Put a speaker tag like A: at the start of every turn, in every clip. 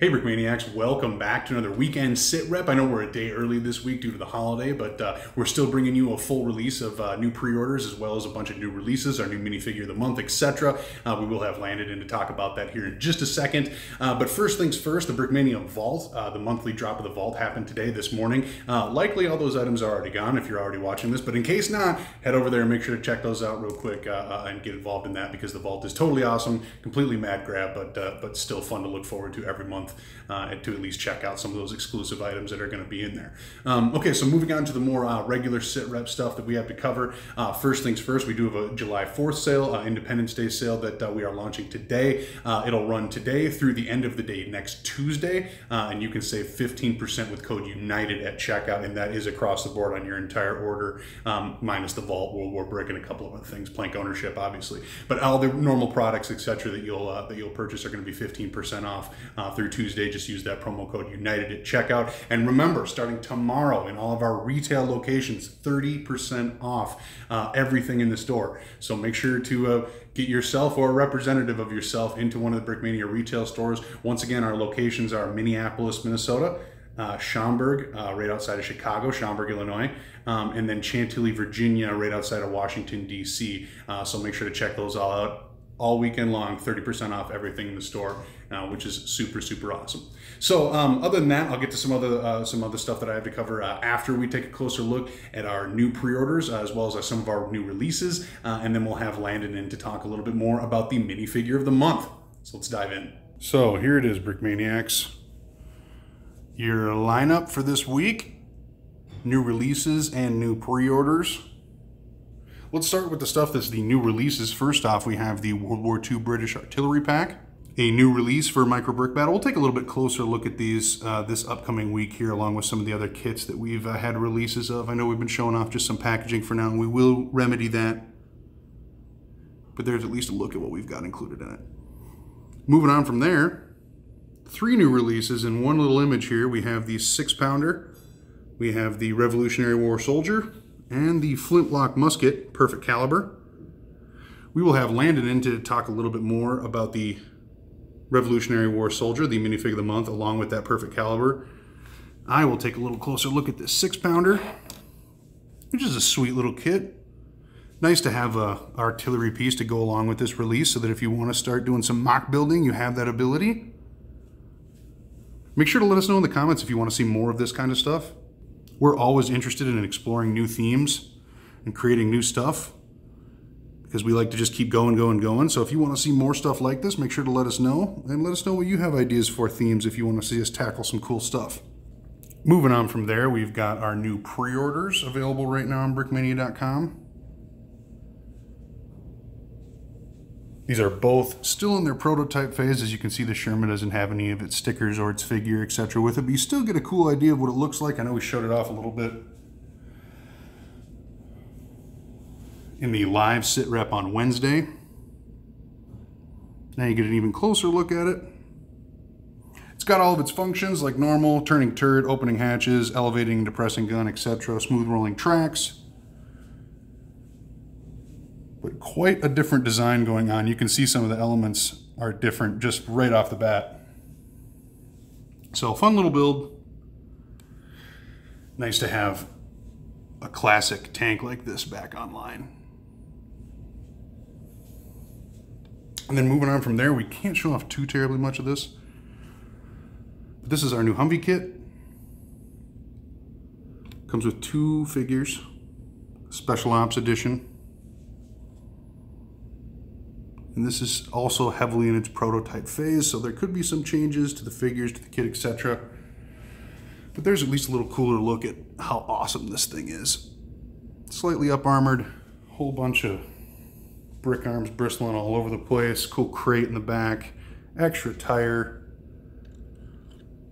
A: Hey Brickmaniacs, welcome back to another weekend sit rep. I know we're a day early this week due to the holiday, but we're still bringing you a full release of new pre-orders as well as a bunch of new releases, our new minifigure of the month, etc. We will have landed in to talk about that here in just a second. But first things first, the Brickmania Vault, the monthly drop of the Vault happened today, this morning. Likely all those items are already gone if you're already watching this, but in case not, head over there and make sure to check those out real quick and get involved in that because the Vault is totally awesome, completely mad grab, but still fun to look forward to every month. To at least check out some of those exclusive items that are going to be in there. Okay, so moving on to the more regular sit rep stuff that we have to cover. First things first, we do have a July 4th sale, Independence Day sale that we are launching today. It'll run today through the end of the day next Tuesday, and you can save 15% with code UNITED at checkout, and that is across the board on your entire order, minus the Vault, World War Brick, and a couple of other things, plank ownership, obviously. But all the normal products, etc., that you'll purchase are going to be 15% off through Tuesday. Just use that promo code UNITED at checkout. And remember, starting tomorrow in all of our retail locations, 30% off everything in the store. So make sure to get yourself or a representative of yourself into one of the Brickmania retail stores. Once again, our locations are Minneapolis, Minnesota, Schaumburg, right outside of Chicago, Schaumburg, Illinois, and then Chantilly, Virginia, right outside of Washington, D.C. So make sure to check those all out. All weekend long, 30% off everything in the store, which is super, super awesome. So other than that, I'll get to some other stuff that I have to cover after we take a closer look at our new pre-orders, as well as some of our new releases, and then we'll have Landon in to talk a little bit more about the minifigure of the month. So let's dive in. So here it is, Brickmaniacs. Your lineup for this week, new releases and new pre-orders. Let's start with the stuff that's the new releases. First off, we have the World War II British Artillery Pack, a new release for Micro Brick Battle. We'll take a little bit closer look at these this upcoming week here, along with some of the other kits that we've had releases of. I know we've been showing off just some packaging for now, and we will remedy that. But there's at least a look at what we've got included in it. Moving on from there, 3 new releases in one little image here. We have the 6-pounder, we have the Revolutionary War Soldier, and the flintlock musket, perfect caliber. We will have Landon in to talk a little bit more about the Revolutionary War Soldier, the minifig of the month, along with that perfect caliber. I will take a little closer look at this 6-pounder, which is a sweet little kit. Nice to have an artillery piece to go along with this release so that if you want to start doing some mock building, you have that ability. Make sure to let us know in the comments if you want to see more of this kind of stuff. We're always interested in exploring new themes and creating new stuff because we like to just keep going. So if you want to see more stuff like this, make sure to let us know, and let us know what you have ideas for themes if you want to see us tackle some cool stuff. Moving on from there, we've got our new pre-orders available right now on brickmania.com. These are both still in their prototype phase. As you can see, the Sherman doesn't have any of its stickers or its figure, etc. with it, but you still get a cool idea of what it looks like. I know we showed it off a little bit in the live sit rep on Wednesday. Now you get an even closer look at it. It's got all of its functions like normal: turning turret, opening hatches, elevating and depressing gun, etc. Smooth rolling tracks. But quite a different design going on. You can see some of the elements are different just right off the bat. So fun little build. Nice to have a classic tank like this back online. And then moving on from there, we can't show off too terribly much of this. But this is our new Humvee kit. Comes with 2 figures, Special Ops Edition. And this is also heavily in its prototype phase, so there could be some changes to the figures, to the kit, etc. But there's at least a little cooler look at how awesome this thing is. Slightly up-armored, whole bunch of brick arms bristling all over the place, cool crate in the back, extra tire,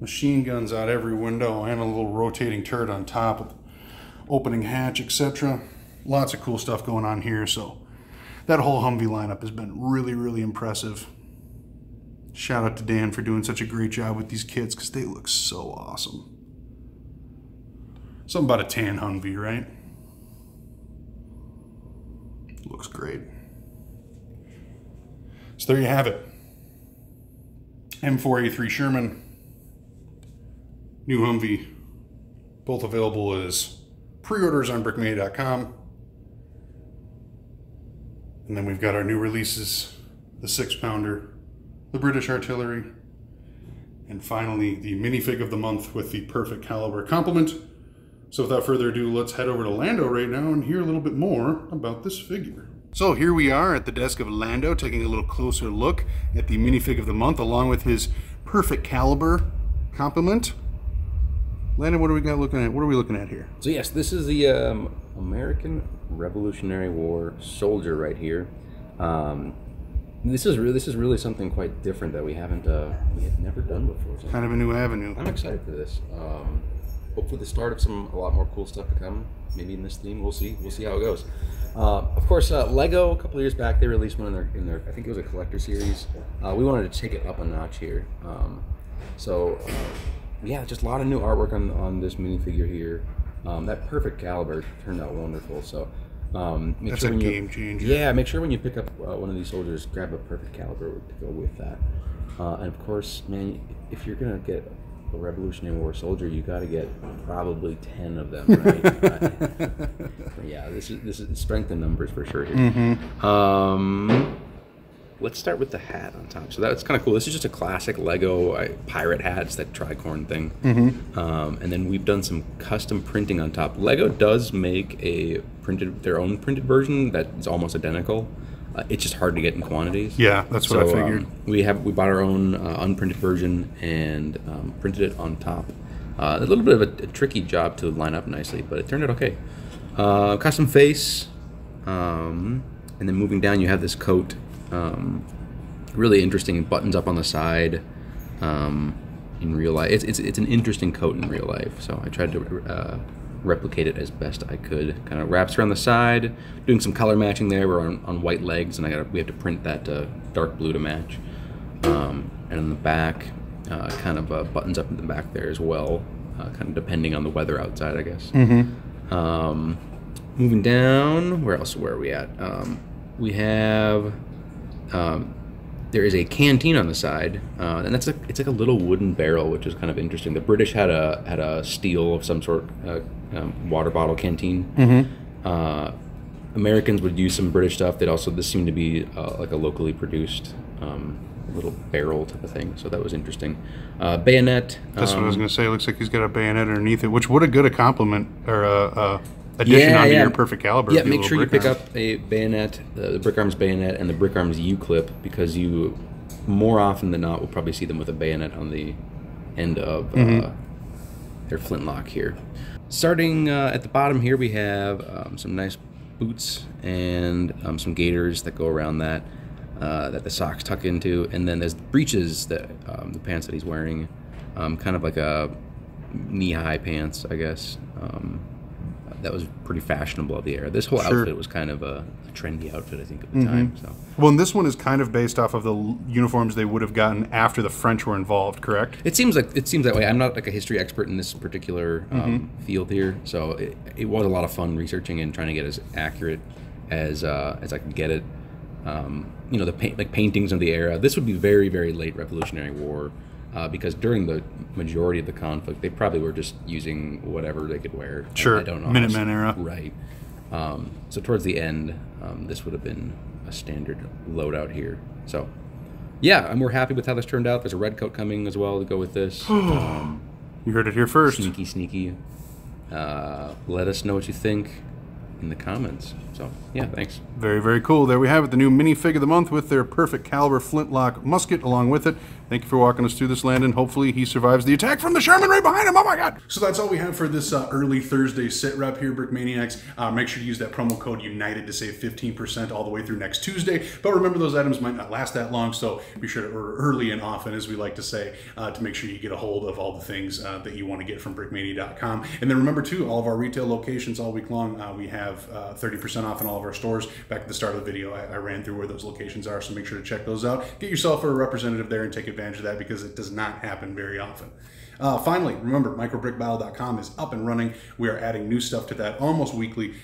A: machine guns out every window, and a little rotating turret on top with opening hatch, etc. Lots of cool stuff going on here, so that whole Humvee lineup has been really, really impressive. Shout out to Dan for doing such a great job with these kits because they look so awesome. Something about a tan Humvee, right? Looks great. So there you have it. M4A3 Sherman, new Humvee. Both available as pre-orders on Brickmania.com. And then we've got our new releases, the 6-pounder, the British Artillery, and finally the minifig of the month with the perfect caliber complement. So without further ado, let's head over to Lando right now and hear a little bit more about this figure. So here we are at the desk of Lando, taking a little closer look at the minifig of the month along with his perfect caliber complement. Landon, what do we got looking at? What are we looking at here?
B: So yes, this is the American Revolutionary War soldier right here. This is really something quite different that we had never done before. So
A: Kind of a new avenue.
B: I'm excited for this. Hopefully the start of a lot more cool stuff to come. Maybe in this theme, we'll see. We'll see how it goes. Of course, Lego a couple of years back they released one in their I think it was a collector series. We wanted to take it up a notch here. Yeah, just a lot of new artwork on this minifigure here. That perfect caliber turned out wonderful. So
A: That's a game changer.
B: Yeah, make sure when you pick up one of these soldiers, grab a perfect caliber to go with that. And of course, man, if you're gonna get a Revolutionary War soldier, you got to get probably 10 of them, right? Yeah, this is strength in numbers for sure here.
A: Mm-hmm.
B: Let's start with the hat on top. So that's kind of cool. This is just a classic Lego pirate hat. It's that tricorn thing.
A: Mm-hmm.
B: And then we've done some custom printing on top. Lego does make their own printed version that is almost identical. It's just hard to get in quantities.
A: Yeah, that's what I figured.
B: We bought our own unprinted version and printed it on top. A little bit of a tricky job to line up nicely, but it turned out okay. Custom face, and then moving down, you have this coat. Really interesting buttons up on the side. In real life, it's an interesting coat in real life. So I tried to replicate it as best I could. Kind of wraps around the side, doing some color matching there. We're on white legs, and we have to print that dark blue to match. And in the back, kind of buttons up in the back there as well, kind of depending on the weather outside, I guess.
A: Mm-hmm.
B: Moving down, where are we at? We have there is a canteen on the side, and it's like a little wooden barrel, which is kind of interesting. The British had a steel of some sort, water bottle canteen.
A: Mm-hmm.
B: Americans would use some British stuff. This seemed to be like a locally produced little barrel type of thing. So that was interesting. Bayonet.
A: That's what I was going to say. It looks like he's got a bayonet underneath it, which would a good compliment or addition onto your perfect caliber.
B: Yeah, make sure you pick up a bayonet, the Brick Arms bayonet, and the Brick Arms U-clip, because you more often than not will probably see them with a bayonet on the end of their flintlock here. Starting at the bottom here, we have some nice boots and some gaiters that go around that the socks tuck into, and then there's breeches that the pants that he's wearing, kind of like a knee-high pants, I guess. That was pretty fashionable of the era. This whole outfit was kind of a trendy outfit, I think, at the time. So.
A: Well, and this one is kind of based off of the uniforms they would have gotten after the French were involved, correct?
B: It seems that way. I'm not like a history expert in this particular field here, so it was a lot of fun researching and trying to get as accurate as I could get it. You know, the paintings of the era. This would be very, very late Revolutionary War. Because during the majority of the conflict, they probably were just using whatever they could wear.
A: Sure,
B: I don't know.
A: Minutemen era.
B: Right. So towards the end, this would have been a standard loadout here. So, yeah, and we're happy with how this turned out. There's a red coat coming as well to go with this.
A: You heard it here first.
B: Sneaky. Let us know what you think in the comments. So, yeah, thanks.
A: Very, very cool. There we have it, the new minifig of the month with their perfect caliber flintlock musket along with it. Thank you for walking us through this, Landon. Hopefully he survives the attack from the Sherman right behind him. Oh my God. So that's all we have for this early Thursday sit rep here, Brickmaniacs. Make sure to use that promo code UNITED to save 15% all the way through next Tuesday. But remember, those items might not last that long, so be sure to order early and often, as we like to say, to make sure you get a hold of all the things that you want to get from Brickmania.com. And then remember, too, all of our retail locations all week long, we have 30% off in all of our stores. Back at the start of the video, I ran through where those locations are, so make sure to check those out. Get yourself a representative there and take advantage advantage of that because it does not happen very often. Finally, remember, microbrickbattle.com is up and running. We are adding new stuff to that almost weekly,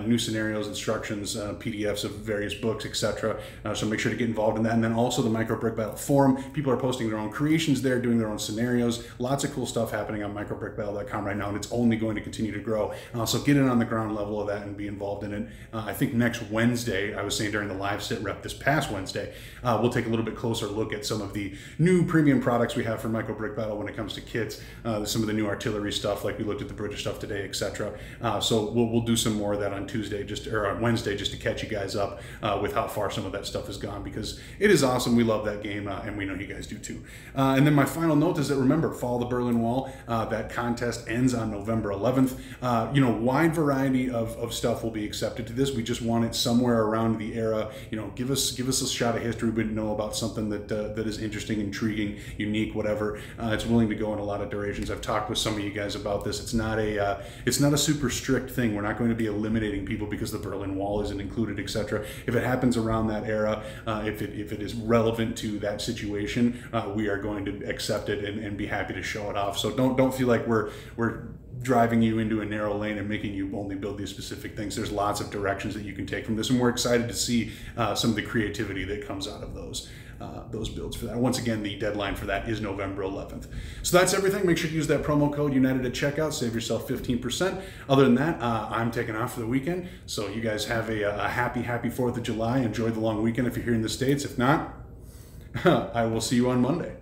A: new scenarios, instructions, PDFs of various books, etc. So make sure to get involved in that. And then also the Micro Brick Battle forum. People are posting their own creations there, doing their own scenarios. Lots of cool stuff happening on microbrickbattle.com right now, and it's only going to continue to grow. So get in on the ground level of that and be involved in it. I think next Wednesday, I was saying during the live SitRep this past Wednesday, we'll take a little bit closer look at some of the new premium products we have for Micro Brick Battle when it comes to kits. Some of the new artillery stuff, like we looked at the British stuff today, etc. So we'll do some more of that on Tuesday, or on Wednesday, just to catch you guys up with how far some of that stuff has gone, because it is awesome. We love that game, and we know you guys do too. And then my final note is that, remember, Fall of the Berlin Wall. That contest ends on November 11th. Wide variety of stuff will be accepted to this. We just want it somewhere around the era. Give us a shot of history. We know about something that is interesting, intriguing, unique, whatever. It's willing to go in a lot of durations. I've talked with some of you guys about this. It's not a super strict thing. We're not going to be eliminating people because the Berlin Wall isn't included, etc. If it happens around that era, if it is relevant to that situation, we are going to accept it and be happy to show it off. So don't feel like we're driving you into a narrow lane and making you only build these specific things. There's lots of directions that you can take from this, and we're excited to see some of the creativity that comes out of those builds for that. Once again, the deadline for that is November 11th. So that's everything. Make sure to use that promo code United at checkout. Save yourself 15%. Other than that, I'm taking off for the weekend. So you guys have a happy 4th of July. Enjoy the long weekend if you're here in the States. If not, I will see you on Monday.